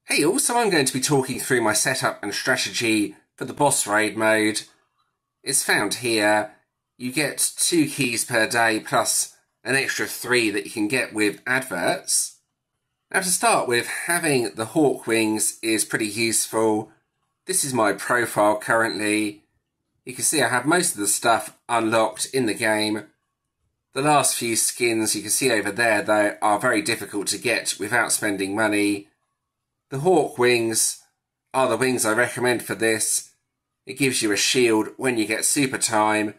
Hey all, so I'm going to be talking through my setup and strategy for the boss raid mode. It's found here. You get 2 keys per day plus an extra 3 that you can get with adverts. Now to start with, having the Hawk Wings is pretty useful. This is my profile currently. You can see I have most of the stuff unlocked in the game. The last few skins you can see over there though are very difficult to get without spending money. The Hawk Wings are the wings I recommend for this. It gives you a shield when you get super time.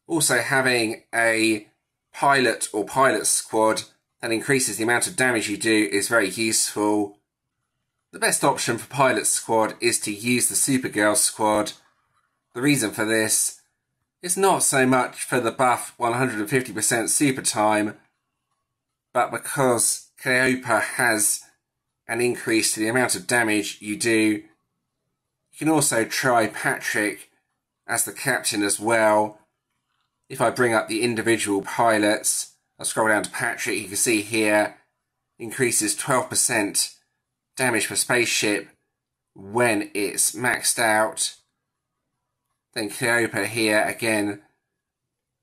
Also having a pilot or pilot squad that increases the amount of damage you do is very useful. The best option for pilot squad is to use the Supergirl squad. The reason for this is not so much for the buff 150% super time, but because Cleopa has an increase to the amount of damage you do. You can also try Patrick as the captain as well. If I bring up the individual pilots, I'll scroll down to Patrick, you can see here, increases 12% damage per spaceship when it's maxed out. Then Cleopa here, again,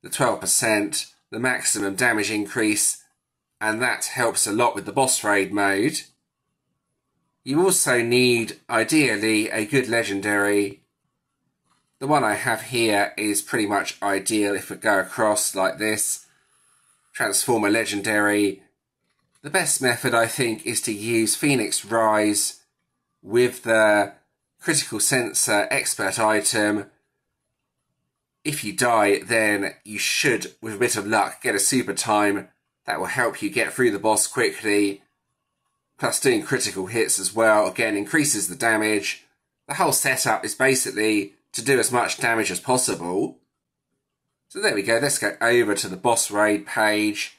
the 12%, the maximum damage increase, and that helps a lot with the boss raid mode. You also need, ideally, a good legendary. The one I have here is pretty much ideal if we go across like this. Transformer legendary. The best method, I think, is to use Phoenix Rise with the critical sensor expert item. If you die, then you should, with a bit of luck, get a super time that will help you get through the boss quickly. Plus doing critical hits as well, again, increases the damage. The whole setup is basically to do as much damage as possible. So there we go, let's go over to the boss raid page.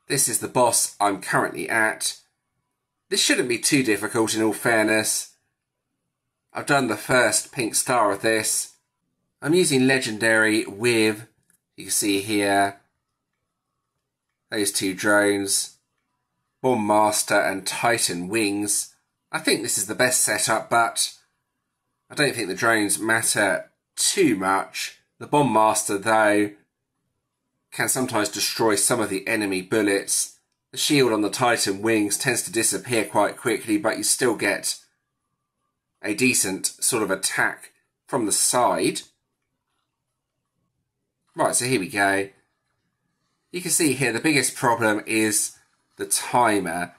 This is the boss I'm currently at. This shouldn't be too difficult in all fairness. I've done the first pink star of this. I'm using legendary with, you can see here, those 2 drones. Bomb Master and Titan Wings. I think this is the best setup, but I don't think the drones matter too much. The Bomb Master, though, can sometimes destroy some of the enemy bullets. The shield on the Titan Wings tends to disappear quite quickly, but you still get a decent sort of attack from the side. Right, so here we go. You can see here the biggest problem is the timer,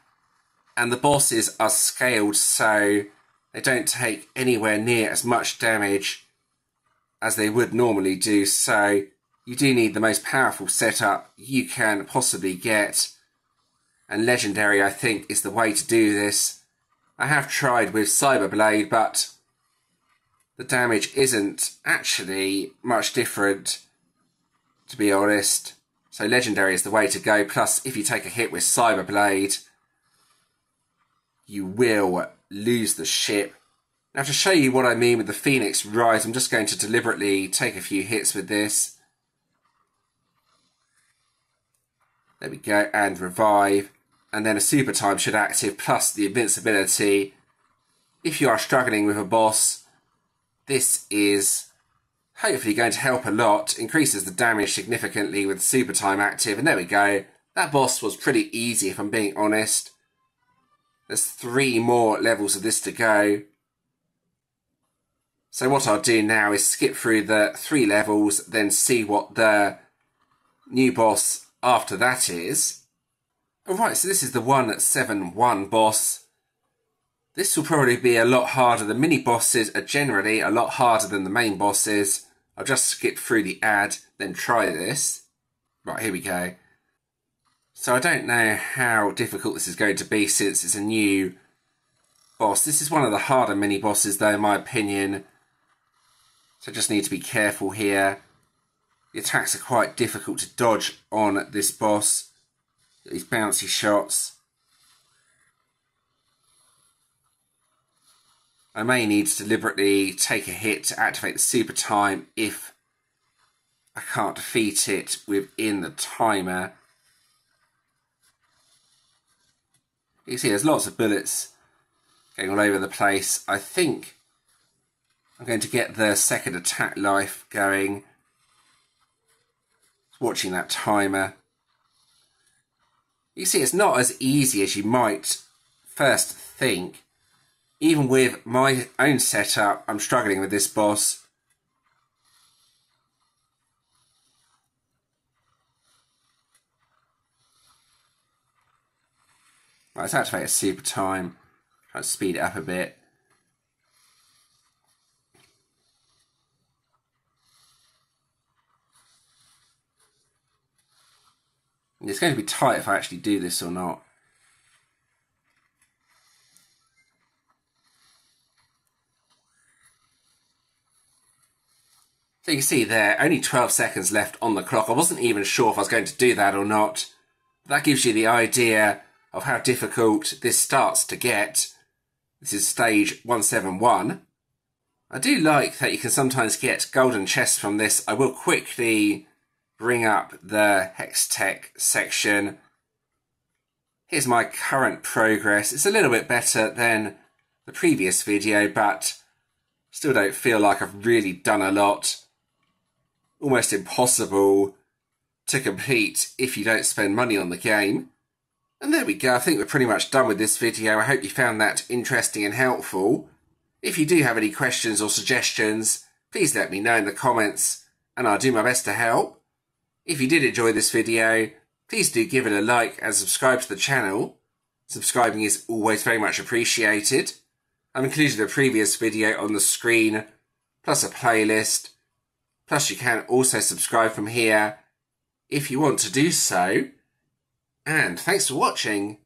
and the bosses are scaled so they don't take anywhere near as much damage as they would normally do, so you do need the most powerful setup you can possibly get, and legendary I think is the way to do this. I have tried with Cyberblade, but the damage isn't actually much different, to be honest. So legendary is the way to go, plus if you take a hit with Cyberblade, you will lose the ship. Now to show you what I mean with the Phoenix Rise, I'm just going to deliberately take a few hits with this. There we go, and revive. And then a super time should active, plus the invincibility. If you are struggling with a boss, this is hopefully going to help a lot. Increases the damage significantly with super time active. And there we go. That boss was pretty easy if I'm being honest. There's 3 more levels of this to go. So what I'll do now is skip through the 3 levels, then see what the new boss after that is. Alright, so this is the 171 boss. This will probably be a lot harder. The mini bosses are generally a lot harder than the main bosses. I'll just skip through the ad, then try this. Right, here we go. So I don't know how difficult this is going to be since it's a new boss. This is one of the harder mini bosses though, in my opinion. So just need to be careful here. The attacks are quite difficult to dodge on this boss. These bouncy shots. I may need to deliberately take a hit to activate the super time if I can't defeat it within the timer. You can see there's lots of bullets going all over the place. I think I'm going to get the second attack life going. Watching that timer. You see, it's not as easy as you might first think. Even with my own setup, I'm struggling with this boss. Right, let's activate a super time. Try to speed it up a bit. It's going to be tight if I actually do this or not. So you can see there, only 12 seconds left on the clock. I wasn't even sure if I was going to do that or not. That gives you the idea of how difficult this starts to get. This is stage 171. I do like that you can sometimes get golden chests from this. I will quickly bring up the Hextech section. Here's my current progress. It's a little bit better than the previous video, but still don't feel like I've really done a lot. Almost impossible to complete if you don't spend money on the game. And there we go. I think we're pretty much done with this video. I hope you found that interesting and helpful. If you do have any questions or suggestions, please let me know in the comments and I'll do my best to help. If you did enjoy this video, please do give it a like and subscribe to the channel. Subscribing is always very much appreciated. I've included a previous video on the screen, plus a playlist. Plus you can also subscribe from here if you want to do so. And thanks for watching.